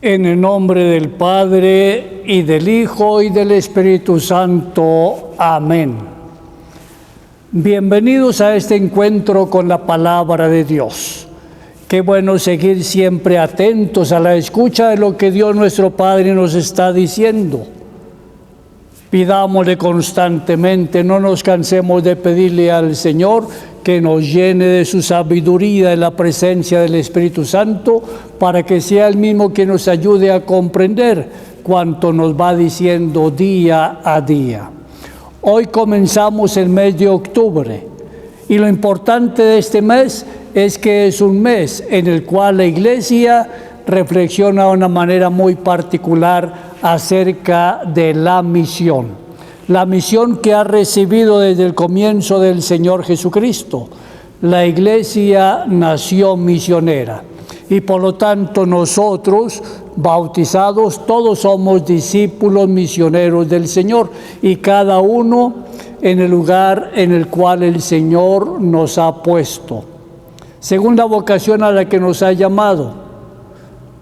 En el nombre del Padre, y del Hijo, y del Espíritu Santo. Amén. Bienvenidos a este encuentro con la palabra de Dios. Qué bueno seguir siempre atentos a la escucha de lo que Dios nuestro Padre nos está diciendo. Pidámosle constantemente, no nos cansemos de pedirle al Señor que nos llene de su sabiduría en la presencia del Espíritu Santo, para que sea Él mismo quien nos ayude a comprender cuanto nos va diciendo día a día. Hoy comenzamos el mes de octubre, y lo importante de este mes es que es un mes en el cual la Iglesia reflexiona de una manera muy particular acerca de la misión que ha recibido desde el comienzo del Señor Jesucristo. La Iglesia nació misionera y por lo tanto nosotros, bautizados, todos somos discípulos misioneros del Señor, y cada uno en el lugar en el cual el Señor nos ha puesto, según la vocación a la que nos ha llamado.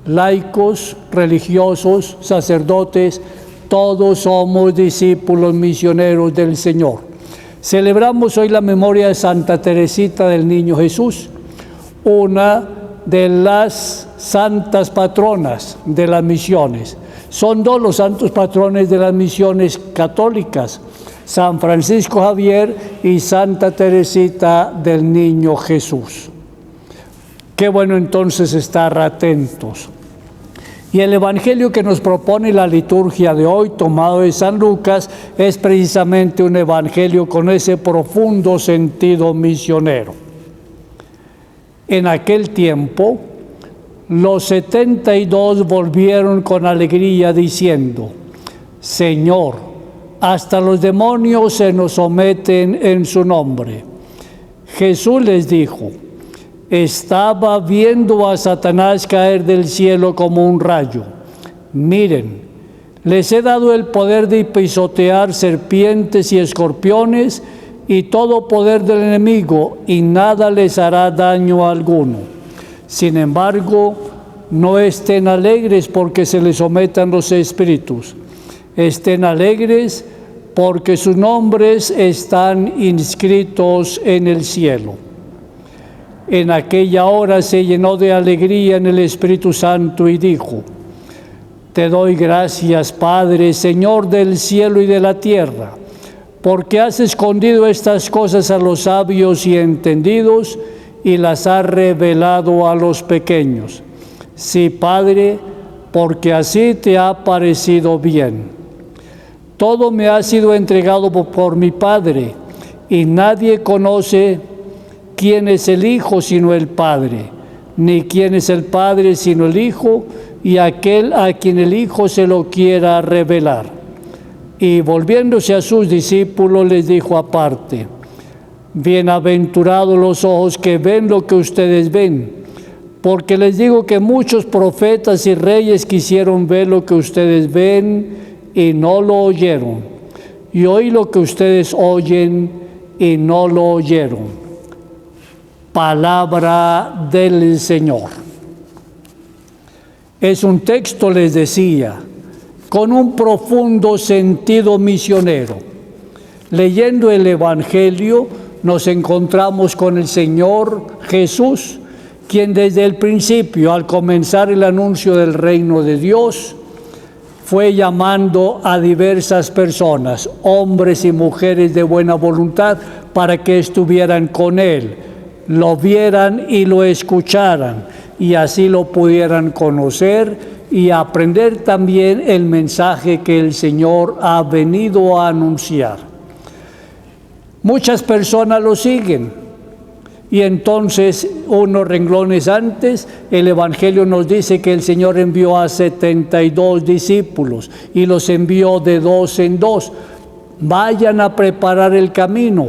Laicos, religiosos, sacerdotes, todos somos discípulos misioneros del Señor. Celebramos hoy la memoria de Santa Teresita del Niño Jesús, una de las santas patronas de las misiones. Son dos los santos patrones de las misiones católicas: San Francisco Javier y Santa Teresita del Niño Jesús. Qué bueno entonces estar atentos. Y el Evangelio que nos propone la liturgia de hoy, tomado de San Lucas, es precisamente un evangelio con ese profundo sentido misionero. En aquel tiempo, los 72 volvieron con alegría diciendo: Señor, hasta los demonios se nos someten en su nombre. Jesús les dijo: estaba viendo a Satanás caer del cielo como un rayo. Miren, les he dado el poder de pisotear serpientes y escorpiones y todo poder del enemigo, y nada les hará daño alguno. Sin embargo, no estén alegres porque se les sometan los espíritus. Estén alegres porque sus nombres están inscritos en el cielo. En aquella hora se llenó de alegría en el Espíritu Santo y dijo: Te doy gracias, Padre, Señor del cielo y de la tierra, porque has escondido estas cosas a los sabios y entendidos y las has revelado a los pequeños. Sí, Padre, porque así te ha parecido bien. Todo me ha sido entregado por mi Padre, y nadie conoce quién es el Hijo sino el Padre, ni quién es el Padre sino el Hijo, y aquel a quien el Hijo se lo quiera revelar. Y volviéndose a sus discípulos les dijo aparte: Bienaventurados los ojos que ven lo que ustedes ven, porque les digo que muchos profetas y reyes quisieron ver lo que ustedes ven y no lo oyeron, y oí lo que ustedes oyen y no lo oyeron. Palabra del Señor. Es un texto, les decía, con un profundo sentido misionero. Leyendo el Evangelio nos encontramos con el Señor Jesús, quien desde el principio, al comenzar el anuncio del reino de Dios, fue llamando a diversas personas, hombres y mujeres de buena voluntad, para que estuvieran con Él, lo vieran y lo escucharan, y así lo pudieran conocer y aprender también el mensaje que el Señor ha venido a anunciar. Muchas personas lo siguen, y entonces, unos renglones antes, el Evangelio nos dice que el Señor envió a 72 discípulos y los envió de dos en dos. Vayan a preparar el camino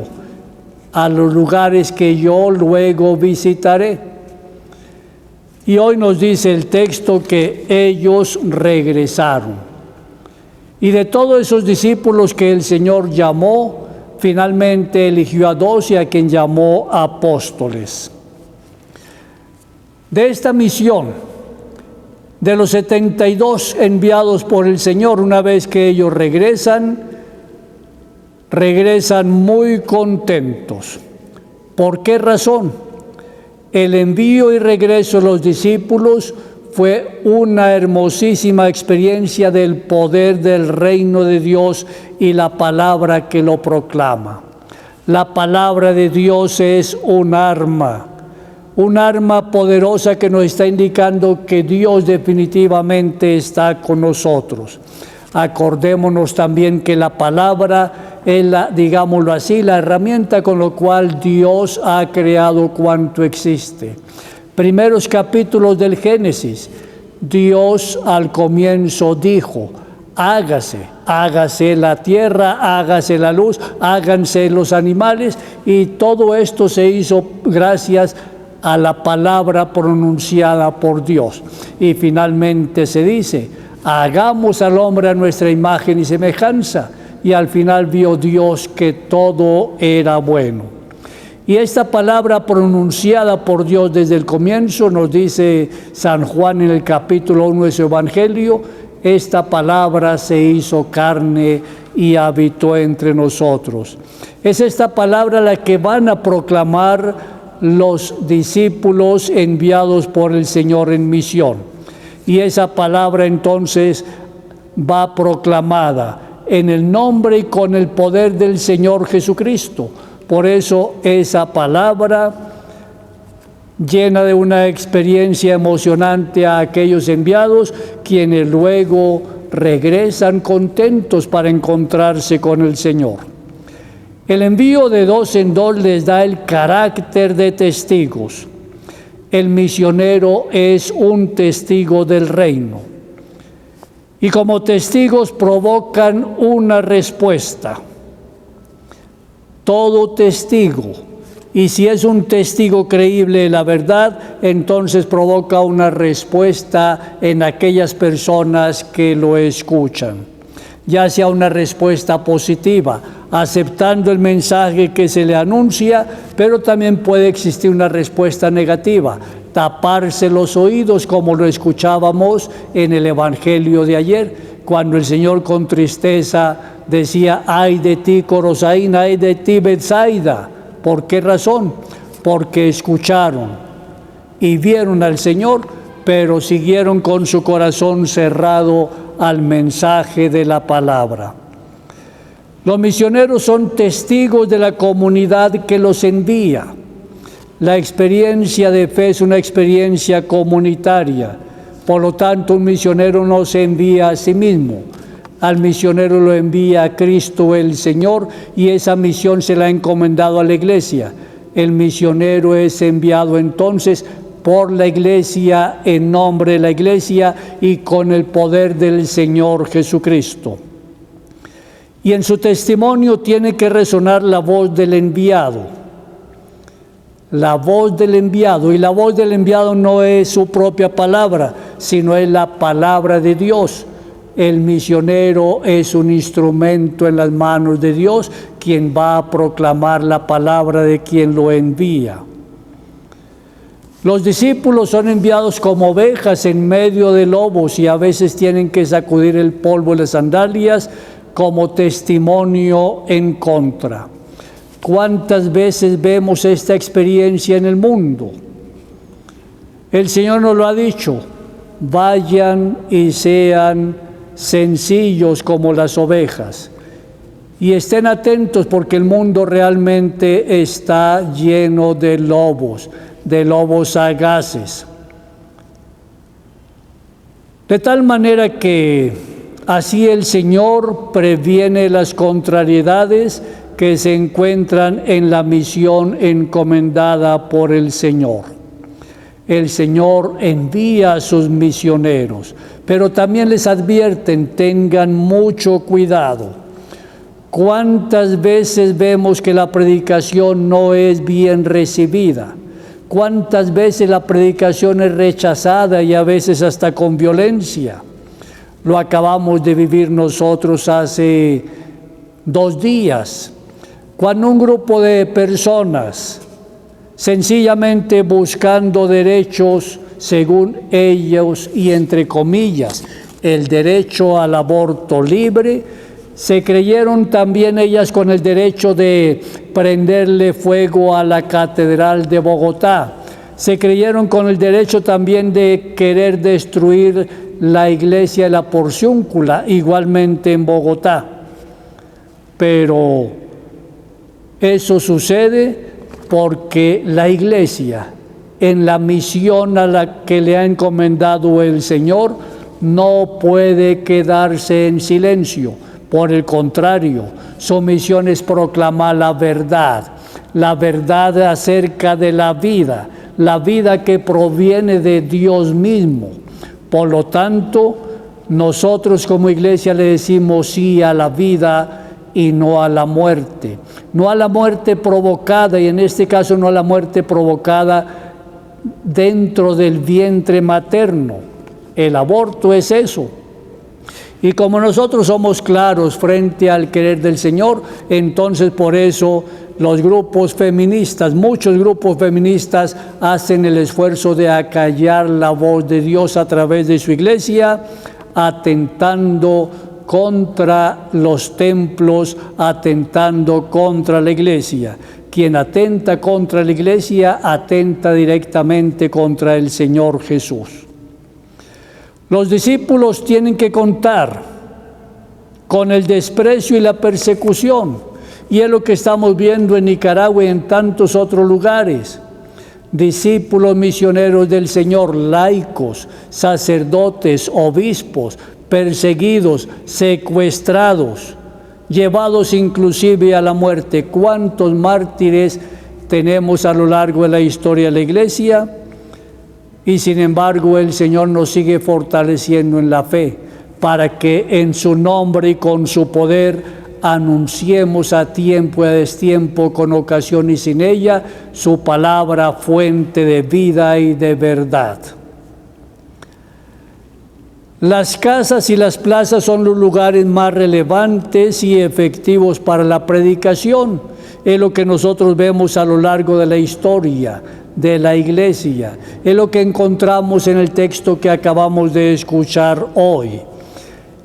a los lugares que yo luego visitaré. Y hoy nos dice el texto que ellos regresaron. Y de todos esos discípulos que el Señor llamó, finalmente eligió a 12, a quien llamó apóstoles. De esta misión De los 72 enviados por el Señor, una vez que ellos regresan muy contentos. ¿Por qué razón? El envío y regreso de los discípulos fue una hermosísima experiencia del poder del reino de Dios y la palabra que lo proclama. La palabra de Dios es un arma poderosa que nos está indicando que Dios definitivamente está con nosotros. Acordémonos también que la palabra es digámoslo así, la herramienta con la cual Dios ha creado cuanto existe. Primeros capítulos del Génesis, Dios al comienzo dijo: hágase la tierra, hágase la luz, háganse los animales, y todo esto se hizo gracias a la palabra pronunciada por Dios. Y finalmente se dice: hagamos al hombre a nuestra imagen y semejanza. Y al final vio Dios que todo era bueno. Y esta palabra pronunciada por Dios desde el comienzo, nos dice San Juan en el capítulo 1 de su Evangelio, esta palabra se hizo carne y habitó entre nosotros. Es esta palabra la que van a proclamar los discípulos enviados por el Señor en misión. Y esa palabra entonces va proclamada en el nombre y con el poder del Señor Jesucristo. Por eso esa palabra llena de una experiencia emocionante a aquellos enviados, quienes luego regresan contentos para encontrarse con el Señor. El envío de 2 en 2 les da el carácter de testigos. El misionero es un testigo del reino. Y como testigos provocan una respuesta. Todo testigo, y si es un testigo creíble de la verdad, entonces provoca una respuesta en aquellas personas que lo escuchan. Ya sea una respuesta positiva, aceptando el mensaje que se le anuncia, pero también puede existir una respuesta negativa, taparse los oídos, como lo escuchábamos en el Evangelio de ayer, cuando el Señor con tristeza decía: ay de ti Corosaín, ay de ti Betsaida. ¿Por qué razón? Porque escucharon y vieron al Señor, pero siguieron con su corazón cerrado al mensaje de la palabra. Los misioneros son testigos de la comunidad que los envía. La experiencia de fe es una experiencia comunitaria. Por lo tanto, un misionero no se envía a sí mismo. Al misionero lo envía Cristo el Señor, y esa misión se la ha encomendado a la iglesia. El misionero es enviado entonces por la iglesia, en nombre de la iglesia y con el poder del Señor Jesucristo. Y en su testimonio tiene que resonar la voz del enviado. La voz del enviado, y la voz del enviado no es su propia palabra, sino es la palabra de Dios. El misionero es un instrumento en las manos de Dios, quien va a proclamar la palabra de quien lo envía. Los discípulos son enviados como ovejas en medio de lobos, y a veces tienen que sacudir el polvo de las sandalias como testimonio en contra. ¿Cuántas veces vemos esta experiencia en el mundo? El Señor nos lo ha dicho: vayan y sean sencillos como las ovejas. Y estén atentos, porque el mundo realmente está lleno de lobos sagaces. De tal manera que así el Señor previene las contrariedades que se encuentran en la misión encomendada por el Señor. El Señor envía a sus misioneros, pero también les advierten: tengan mucho cuidado. ¿Cuántas veces vemos que la predicación no es bien recibida? ¿Cuántas veces la predicación es rechazada, y a veces hasta con violencia? Lo acabamos de vivir nosotros hace 2 días, cuando un grupo de personas, sencillamente buscando derechos, según ellos y entre comillas, el derecho al aborto libre, se creyeron también ellas con el derecho de prenderle fuego a la Catedral de Bogotá. Se creyeron con el derecho también de querer destruir la iglesia de la Porciúncula, igualmente en Bogotá. Pero eso sucede porque la iglesia, en la misión a la que le ha encomendado el Señor, no puede quedarse en silencio. Por el contrario, su misión es proclamar la verdad acerca de la vida que proviene de Dios mismo. Por lo tanto, nosotros como iglesia le decimos sí a la vida y no a la muerte. No a la muerte provocada, y en este caso no a la muerte provocada dentro del vientre materno. El aborto es eso. Y como nosotros somos claros frente al querer del Señor, entonces por eso los grupos feministas, muchos grupos feministas hacen el esfuerzo de acallar la voz de Dios a través de su iglesia, atentando contra los templos, atentando contra la iglesia. Quien atenta contra la iglesia, atenta directamente contra el Señor Jesús. Los discípulos tienen que contar con el desprecio y la persecución, y es lo que estamos viendo en Nicaragua y en tantos otros lugares. Discípulos misioneros del Señor, laicos, sacerdotes, obispos, perseguidos, secuestrados, llevados inclusive a la muerte. ¿Cuántos mártires tenemos a lo largo de la historia de la iglesia? Y sin embargo el Señor nos sigue fortaleciendo en la fe para que en su nombre y con su poder anunciemos a tiempo y a destiempo, con ocasión y sin ella, su palabra, fuente de vida y de verdad. Las casas y las plazas son los lugares más relevantes y efectivos para la predicación. Es lo que nosotros vemos a lo largo de la historia de la iglesia. Es lo que encontramos en el texto que acabamos de escuchar hoy.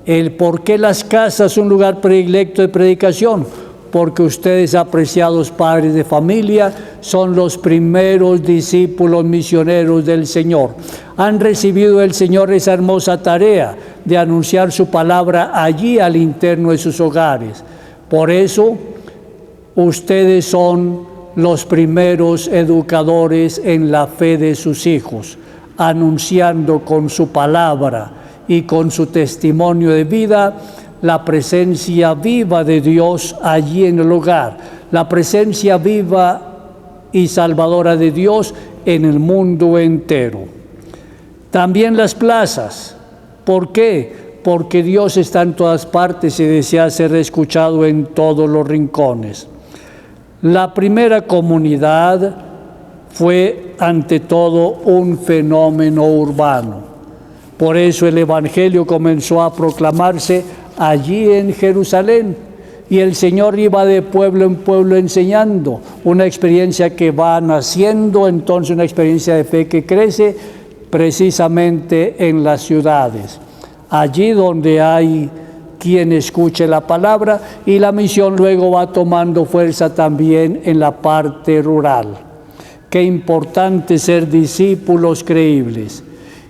El por qué las casas son un lugar predilecto de predicación. Porque ustedes, apreciados padres de familia, son los primeros discípulos misioneros del Señor. Han recibido del Señor esa hermosa tarea de anunciar su palabra allí al interno de sus hogares. Por eso, ustedes son los primeros educadores en la fe de sus hijos, anunciando con su palabra y con su testimonio de vida la presencia viva de Dios allí en el hogar, la presencia viva y salvadora de Dios en el mundo entero. También las plazas. ¿Por qué? Porque Dios está en todas partes y desea ser escuchado en todos los rincones. La primera comunidad fue ante todo un fenómeno urbano. Por eso el Evangelio comenzó a proclamarse allí en Jerusalén, y el Señor iba de pueblo en pueblo enseñando, una experiencia que va naciendo, entonces una experiencia de fe que crece precisamente en las ciudades, allí donde hay quien escuche la palabra, y la misión luego va tomando fuerza también en la parte rural. Qué importante ser discípulos creíbles.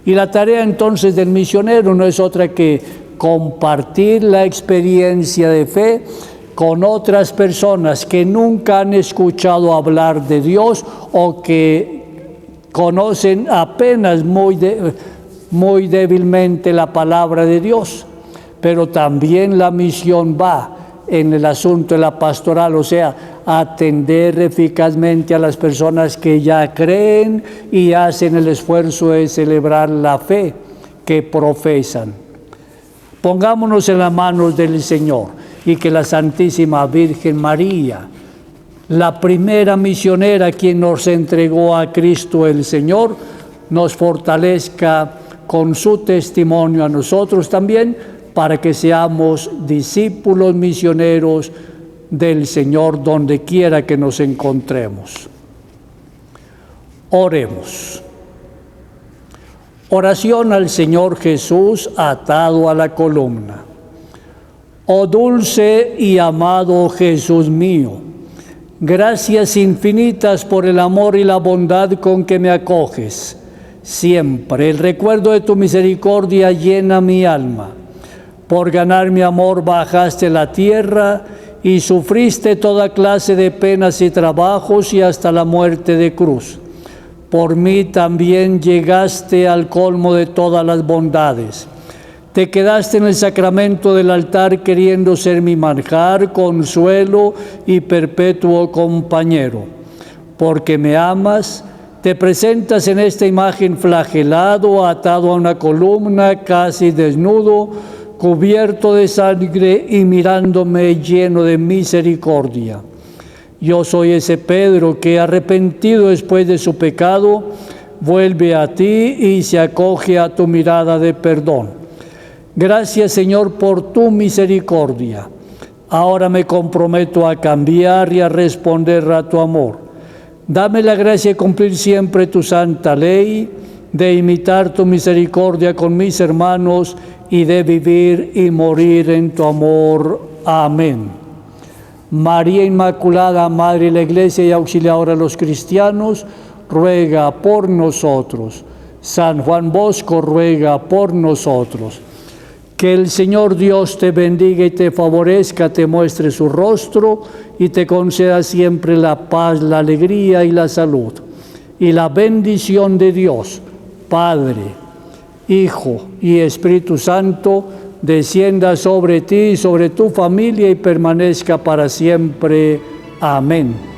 Y la tarea entonces del misionero no es otra que compartir la experiencia de fe con otras personas que nunca han escuchado hablar de Dios o que conocen apenas muy débilmente la palabra de Dios. Pero también la misión va en el asunto de la pastoral, o sea, atender eficazmente a las personas que ya creen y hacen el esfuerzo de celebrar la fe que profesan. Pongámonos en las manos del Señor y que la Santísima Virgen María, la primera misionera quien nos entregó a Cristo el Señor, nos fortalezca con su testimonio a nosotros también, para que seamos discípulos misioneros del Señor donde quiera que nos encontremos. Oremos. Oración al Señor Jesús atado a la columna. Oh dulce y amado Jesús mío, gracias infinitas por el amor y la bondad con que me acoges. Siempre el recuerdo de tu misericordia llena mi alma. Por ganar mi amor bajaste a la tierra y sufriste toda clase de penas y trabajos y hasta la muerte de cruz. Por mí también llegaste al colmo de todas las bondades. Te quedaste en el sacramento del altar queriendo ser mi manjar, consuelo y perpetuo compañero. Porque me amas, te presentas en esta imagen flagelado, atado a una columna, casi desnudo, cubierto de sangre y mirándome lleno de misericordia. Yo soy ese Pedro que, arrepentido después de su pecado, vuelve a ti y se acoge a tu mirada de perdón. Gracias, Señor, por tu misericordia. Ahora me comprometo a cambiar y a responder a tu amor. Dame la gracia de cumplir siempre tu santa ley, de imitar tu misericordia con mis hermanos y de vivir y morir en tu amor. Amén. María Inmaculada, Madre de la Iglesia y auxiliadora de los cristianos, ruega por nosotros. San Juan Bosco, ruega por nosotros. Que el Señor Dios te bendiga y te favorezca, te muestre su rostro y te conceda siempre la paz, la alegría y la salud. Y la bendición de Dios, Padre, Hijo y Espíritu Santo, descienda sobre ti y sobre tu familia y permanezca para siempre. Amén.